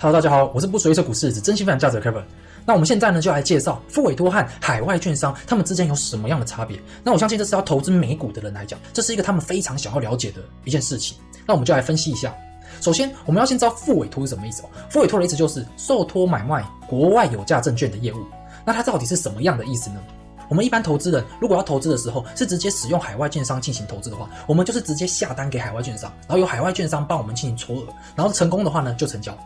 Hello， 大家好，我是不随车股市只真心分享价值的 Kevin。那我们现在呢，就来介绍复委托和海外券商他们之间有什么样的差别。那我相信这是要投资美股的人来讲，这是一个他们非常想要了解的一件事情。那我们就来分析一下。首先，我们要先知道复委托是什么意思哦。复委托的意思就是受托买卖国外有价证券的业务。那它到底是什么样的意思呢？我们一般投资人如果要投资的时候，是直接使用海外券商进行投资的话，我们就是直接下单给海外券商，然后由海外券商帮我们进行撮合，然后成功的话呢就成交。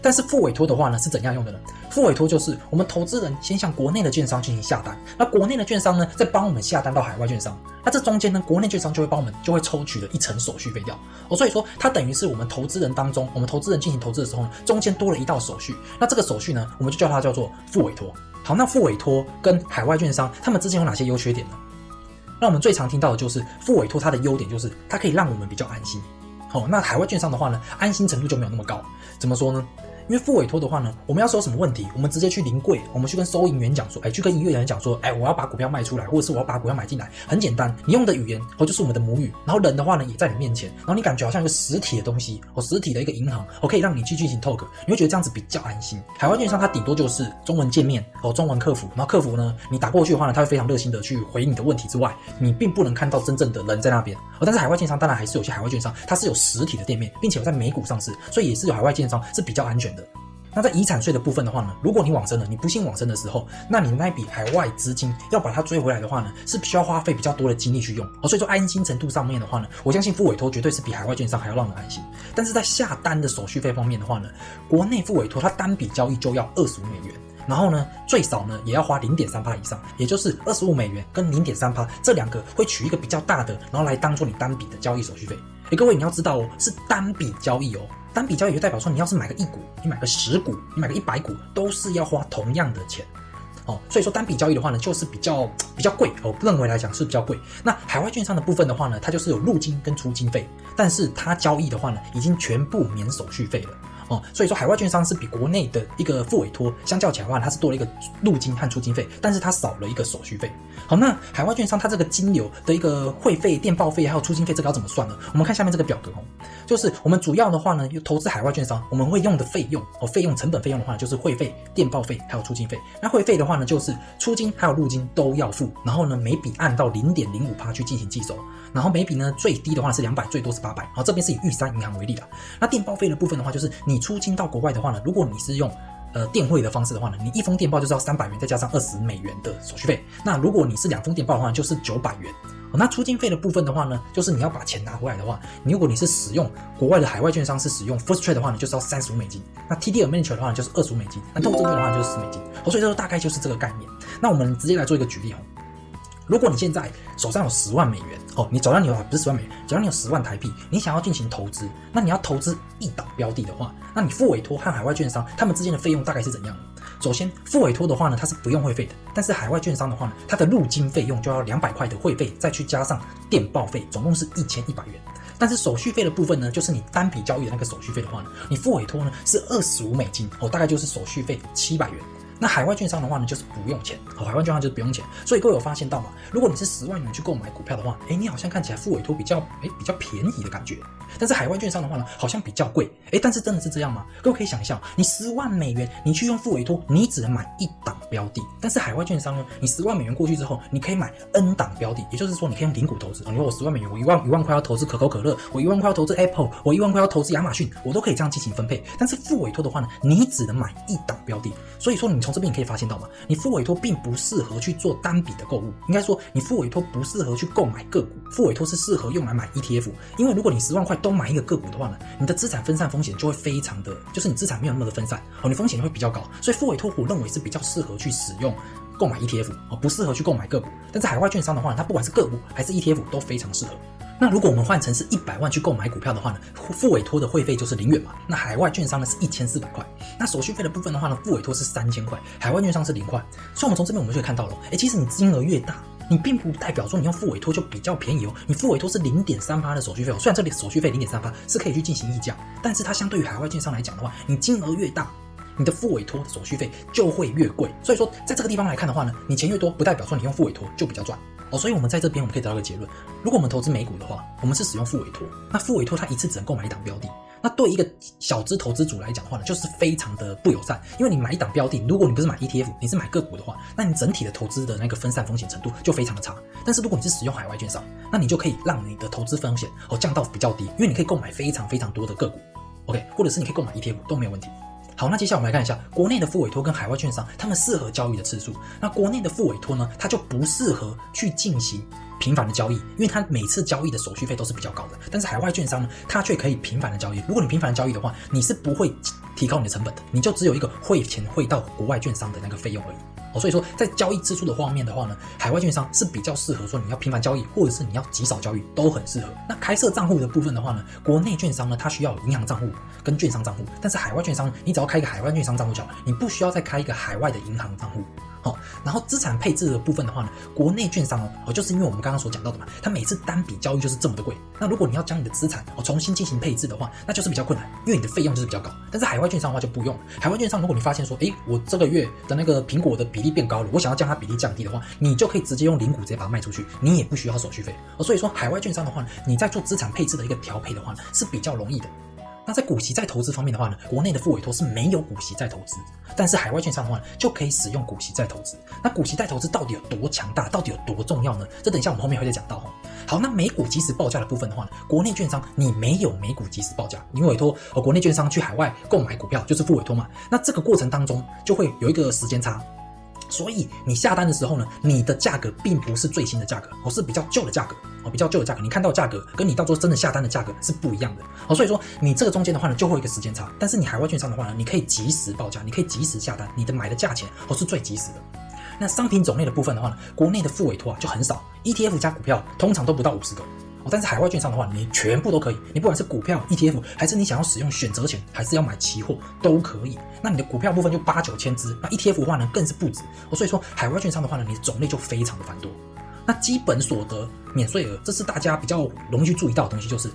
但是复委托的话呢是怎样用的呢？复委托就是我们投资人先向国内的券商进行下单，那国内的券商呢再帮我们下单到海外券商，那这中间呢国内券商就会帮我们就会抽取了一层手续费掉。所以说它等于是我们投资人当中，我们投资人进行投资的时候呢，中间多了一道手续，那这个手续呢我们就叫它叫做复委托。好，那复委托跟海外券商他们之间有哪些优缺点呢？那我们最常听到的就是复委托它的优点就是它可以让我们比较安心。那海外券商的话呢，安心程度就没有那么高。怎么说呢？因为复委托的话呢，我们要是有什么问题，我们直接去临柜，我们去跟收银员讲说，去跟营业员讲说，我要把股票卖出来，或者是我要把股票买进来，很简单，你用的语言就是我们的母语，然后人的话呢也在你面前，然后你感觉好像一个实体的东西，实体的一个银行，可以让你去进行 talk， 你会觉得这样子比较安心。海外券商它顶多就是中文界面，中文客服，然后客服呢，你打过去的话呢，他会非常热心的去回应你的问题之外，你并不能看到真正的人在那边。但是海外券商当然还是有些海外券商，它是有实体的店面，并且有在美股上市，所以也是有海外券商是比较安全的。那在遗产税的部分的话呢，如果你往生了，你不幸往生的时候，那你那一笔海外资金要把它追回来的话呢，是需要花费比较多的精力去用。所以说安心程度上面的话呢，我相信复委托绝对是比海外券商还要让人安心。但是在下单的手续费方面的话呢，国内复委托它单笔交易就要$25，然后呢最少呢也要花 0.3% 以上，也就是$25跟 0.3%， 这两个会取一个比较大的，然后来当做你单笔的交易手续费。各位你要知道是单笔交易单笔交易就代表说你要是买个1股，你买个10股，你买个100股，都是要花同样的钱。所以说单笔交易的话呢，就是比较贵认为来讲是比较贵。那海外券商的部分的话呢，它就是有入金跟出金费，但是它交易的话呢，已经全部免手续费了。所以说海外券商是比国内的一个复委托相较起来的话，它是多了一个入金和出金费，但是它少了一个手续费。好，那海外券商它这个金流的一个会费、电报费还有出金费，这个要怎么算呢？我们看下面这个表格就是我们主要的话呢，投资海外券商我们会用的费用成本费用的话呢，就是会费、电报费还有出金费。那会费的话呢，就是出金还有入金都要付，然后呢每笔按到 0.05% 去进行计收，然后每笔呢最低的话是200，最多是800。这边是以玉山银行为例的。那电报费的部分的话，就是你出金到国外的话呢，如果你是用电汇的方式的话呢，你一封电报就是要$300再加上$20的手续费。那如果你是2封电报的话，就是$900。那出金费的部分的话呢，就是你要把钱拿回来的话，如果你是使用国外的海外券商是使用 First Trade 的话呢，就是要$35。那 TD Ameritrade 的话呢，就是$25。那透支费的话就是$10。所以说大概就是这个概念。那我们直接来做一个举例如果你现在手上有$10万，你手上你有不是$10万，假如你有10万台币，你想要进行投资，那你要投资一档标的的话，那你复委托和海外券商他们之间的费用大概是怎样呢？首先，复委托的话呢，它是不用会费的，但是海外券商的话呢，它的入金费用就要200的会费，再去加上电报费，总共是$1100。但是手续费的部分呢，就是你单笔交易的那个手续费的话呢，你复委托呢是$25，大概就是手续费$700。那海外券商的话呢，就是不用钱，海外券商就是不用钱。所以各位有发现到吗？如果你是$10万去购买股票的话，你好像看起来复委托比较便宜的感觉，但是海外券商的话呢，好像比较贵。但是真的是这样吗？各位可以想象，你$10万，你去用复委托，你只能买一档标的，但是海外券商呢，你$10万过去之后，你可以买 N 档标的，也就是说你可以用零股投资。你说我$10万，我1万块要投资可口可乐，我1万块要投资 Apple， 我1万块要投资亚马逊，我都可以这样进行分配。但是复委托的话呢，你只能买一档标的，所以说你从这边你可以发现到嘛，你复委托并不适合去做单笔的购物，应该说你复委托不适合去购买个股，复委托是适合用来买 ETF， 因为如果你10万块都买一个个股的话呢，你的资产分散风险就会非常的，就是你资产没有那么的分散，你风险会比较高，所以复委托我认为是比较适合去使用购买 ETF， 不适合去购买个股。但是海外券商的话呢，它不管是个股还是 ETF 都非常适合。那如果我们换成是100万去购买股票的话呢，复委托的会费就是0元嘛，那海外券商呢是1400块。那手续费的部分的话呢，复委托是3000块，海外券商是0块。所以我们从这边我们就可以看到了，其实你金额越大，你并不代表说你用复委托就比较便宜你复委托是 0.3% 的手续费虽然这里手续费 0.3% 是可以去进行议价，但是它相对于海外券商来讲的话，你金额越大，你的复委托的手续费就会越贵。所以说在这个地方来看的话呢，你钱越多不代表说你用复委托就比较赚。所以我们在这边我们可以得到一个结论，如果我们投资美股的话，我们是使用复委托，那复委托它一次只能购买一档标的，那对一个小资投资组来讲的话呢，就是非常的不友善，因为你买一档标的，如果你不是买 ETF， 你是买个股的话，那你整体的投资的那个分散风险程度就非常的差。但是如果你是使用海外券商，那你就可以让你的投资风险降到比较低，因为你可以购买非常非常多的个股 ，OK， 或者是你可以购买 ETF 都没有问题。好，那接下来我们来看一下国内的复委托跟海外券商他们适合交易的次数。那国内的复委托呢，它就不适合去进行频繁的交易，因为它每次交易的手续费都是比较高的。但是海外券商呢，它却可以频繁的交易。如果你频繁的交易的话，你是不会提高你的成本的，你就只有一个汇钱汇到国外券商的那个费用而已。所以说在交易次数的方面的话呢，海外券商是比较适合说你要频繁交易，或者是你要极少交易都很适合。那开设账户的部分的话呢，国内券商呢它需要有银行账户跟券商账户，但是海外券商你只要开一个海外券商账户就好，你不需要再开一个海外的银行账户。然后资产配置的部分的话呢，国内券商就是因为我们刚刚所讲到的嘛，它每次单笔交易就是这么的贵。那如果你要将你的资产重新进行配置的话，那就是比较困难，因为你的费用就是比较高。但是海外券商的话就不用，海外券商如果你发现说，我这个月的那个苹果的比例变高了，我想要将它比例降低的话，你就可以直接用零股直接把它卖出去，你也不需要手续费。所以说海外券商的话呢，你在做资产配置的一个调配的话呢，是比较容易的。那在股息再投资方面的话呢，国内的复委托是没有股息再投资，但是海外券商的话呢，就可以使用股息再投资。那股息再投资到底有多强大，到底有多重要呢？这等一下我们后面会再讲到。好，那美股即时报价的部分的话呢，国内券商你没有美股即时报价，你委托国内券商去海外购买股票，就是复委托嘛。那这个过程当中就会有一个时间差。所以你下单的时候呢，你的价格并不是最新的价格，是比较旧的价格，比较旧的价格，你看到价格跟你到时候真的下单的价格是不一样的。所以说你这个中间的话呢，就会有一个时间差。但是你海外券商的话呢，你可以即时报价，你可以即时下单，你的买的价钱是最及时的。那商品种类的部分的话呢，国内的复委托就很少 ，ETF 加股票通常都不到50个。但是海外券商的话，你全部都可以，你不管是股票、ETF， 还是你想要使用选择权，还是要买期货，都可以。那你的股票部分就8、9千只，那 ETF 的话呢更是不止。所以说海外券商的话呢，你的种类就非常的繁多。那基本所得免税额，这是大家比较容易去注意到的东西，就是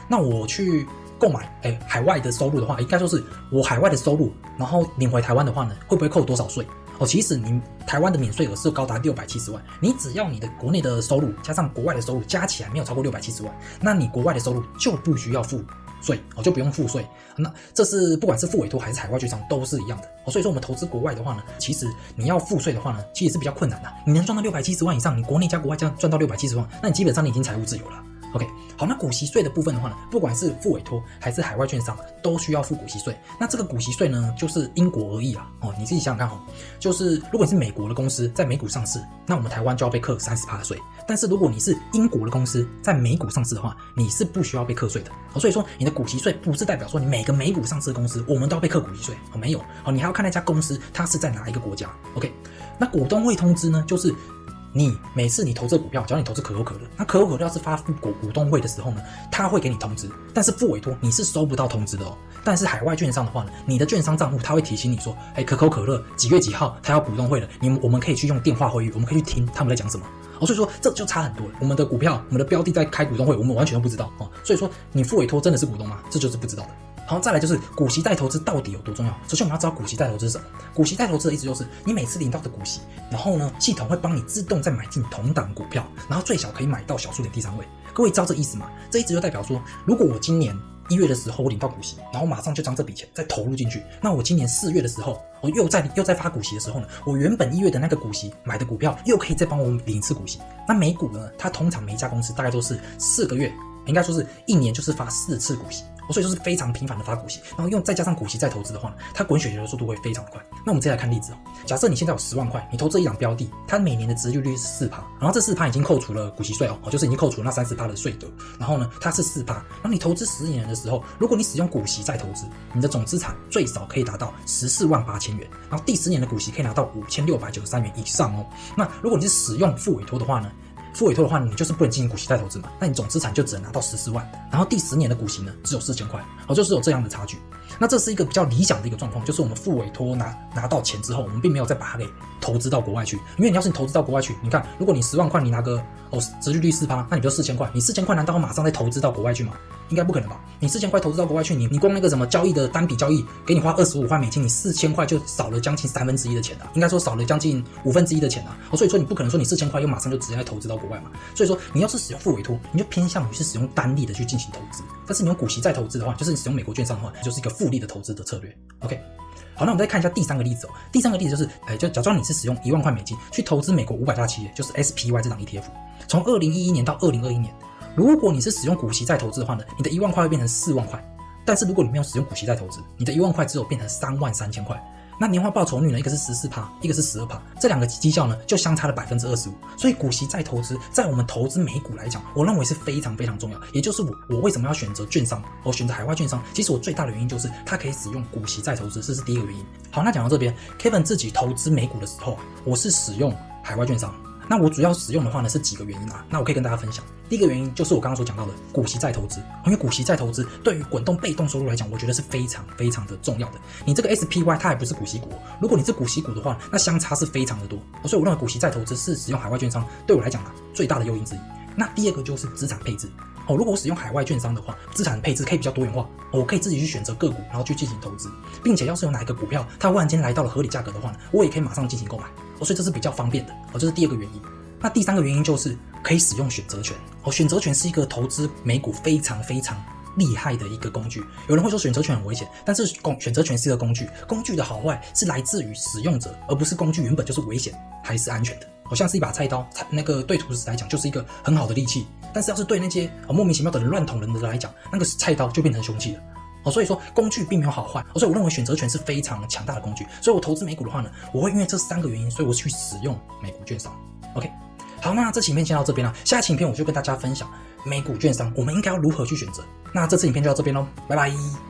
那我去购买海外的收入的话，应该说是我海外的收入，然后领回台湾的话呢，会不会扣多少税？其实你台湾的免税额是高达670万，你只要你的国内的收入加上国外的收入加起来没有超过670万，那你国外的收入就不需要付税，就不用付税。那这是不管是复委托还是海外券商都是一样的。所以说我们投资国外的话呢，其实你要付税的话呢，其实是比较困难的。你能赚到670万以上，你国内加国外这样赚到670万，那你基本上你已经财务自由了。OK， 好，那股息税的部分的话呢，不管是复委托还是海外券商，都需要付股息税。那这个股息税呢，就是因国而异啊。你自己想想看就是如果你是美国的公司在美股上市，那我们台湾就要被课30%的税。但是如果你是英国的公司在美股上市的话，你是不需要被课税的。所以说你的股息税不是代表说你每个美股上市的公司我们都要被课股息税，没有。你还要看那家公司它是在哪一个国家。OK， 那股东会通知呢，就是你每次你投这股票，只要你投资可口可乐，那可口可乐要是发布股东会的时候呢，他会给你通知，但是复委托你是收不到通知的。但是海外券商的话呢，你的券商账户他会提醒你说，可口可乐几月几号他要股东会了，我们可以去用电话会议，我们可以去听他们在讲什么。所以说这就差很多了。我们的股票，我们的标的在开股东会，我们完全都不知道。所以说你复委托真的是股东吗？这就是不知道的。好，再来就是股息再投资到底有多重要？首先我们要知道股息再投资是什么。股息再投资的意思就是你每次领到的股息，然后呢，系统会帮你自动再买进同档股票，然后最小可以买到小数点第3位。各位知道这意思吗？这意思就代表说，如果我今年1月的时候我领到股息，然后马上就将这笔钱再投入进去，那我今年4月的时候，我又在发股息的时候呢，我原本1月的那个股息买的股票又可以再帮我领一次股息。那美股呢，它通常每一家公司大概都是4个月，应该说是1年就是发4次股息。所以就是非常频繁的发股息，然后再加上股息再投资的话呢，它滚雪球的速度会非常快。那我们接下来看例子假设你现在有10万块，你投资一档标的，它每年的殖利率是4%，然后这4%已经扣除了股息税就是已经扣除了那30%的税得，然后呢它是4%，然后你投资10年的时候，如果你使用股息再投资，你的总资产最少可以达到14万8千元，然后第10年的股息可以拿到5693元以上那如果你是使用复委托的话呢？复委托的话，你就是不能进行股息再投资嘛，那你总资产就只能拿到14万，然后第10年的股息呢只有4000块，就是有这样的差距。那这是一个比较理想的一个状况，就是我们付委托拿到钱之后，我们并没有再把它给投资到国外去。因为你要是你投资到国外去，你看，如果你10万块你拿个殖利率4%，那你就4000块，你4000块难道要马上再投资到国外去吗？应该不可能吧？你4000块投资到国外去，你光那个什么交易的单笔交易，给你花25块美金，你4000块就少了将近1/3的钱啊，应该说少了将近1/5的钱啊。所以说你不可能说你4000块又马上就直接投资到国外嘛。所以说你要是使用付委托，你就偏向于是使用单利的去进行投资。但是你用股息再投资的话，就是你使用美国券商的话，就是一个复利的投资的策略。OK。好，那我们再看一下第3个例子哦。第3个例子就是，就假装你是使用1万块美金去投资美国500大企业，就是 SPY 这档 ETF， 从2011年到2021年，如果你是使用股息再投资的话呢，你的1万块会变成4万块。但是如果你没有使用股息再投资，你的1万块只有变成33000块。那年化报酬率呢，一个是14%，一个是12%，这两个绩效呢就相差了25%。所以股息再投资，在我们投资美股来讲，我认为是非常非常重要。也就是我为什么要选择券商，我选择海外券商，其实我最大的原因就是它可以使用股息再投资，这是第一个原因。好，那讲到这边 ，Kevin 自己投资美股的时候，我是使用海外券商。那我主要使用的话呢是几个原因啊，那我可以跟大家分享。第一个原因就是我刚刚所讲到的股息再投资，因为股息再投资对于滚动被动收入来讲，我觉得是非常非常的重要的。你这个 SPY 它还不是股息股，如果你是股息股的话，那相差是非常的多，所以我认为股息再投资是使用海外券商对我来讲最大的诱因之一。那第二个就是资产配置。如果我使用海外券商的话，资产配置可以比较多元化，我可以自己去选择个股，然后去进行投资，并且要是有哪一个股票它忽然间来到了合理价格的话呢，我也可以马上进行购买，所以这是比较方便的，这是第二个原因。那第3个原因就是可以使用选择权，选择权是一个投资美股非常非常厉害的一个工具。有人会说选择权很危险，但是选择权是一个工具，工具的好坏是来自于使用者，而不是工具原本就是危险还是安全的。像是一把菜刀，那个对屠师来讲就是一个很好的利器，但是要是对那些莫名其妙的人乱捅人的来讲，那个菜刀就变成凶器了。所以说工具并没有好坏，所以我认为选择权是非常强大的工具。所以我投资美股的话呢，我会因为这3个原因，所以我去使用美股券商。OK， 好，那这期影片先到这边了，下期影片我就跟大家分享美股券商我们应该要如何去选择。那这次影片就到这边咯，拜拜。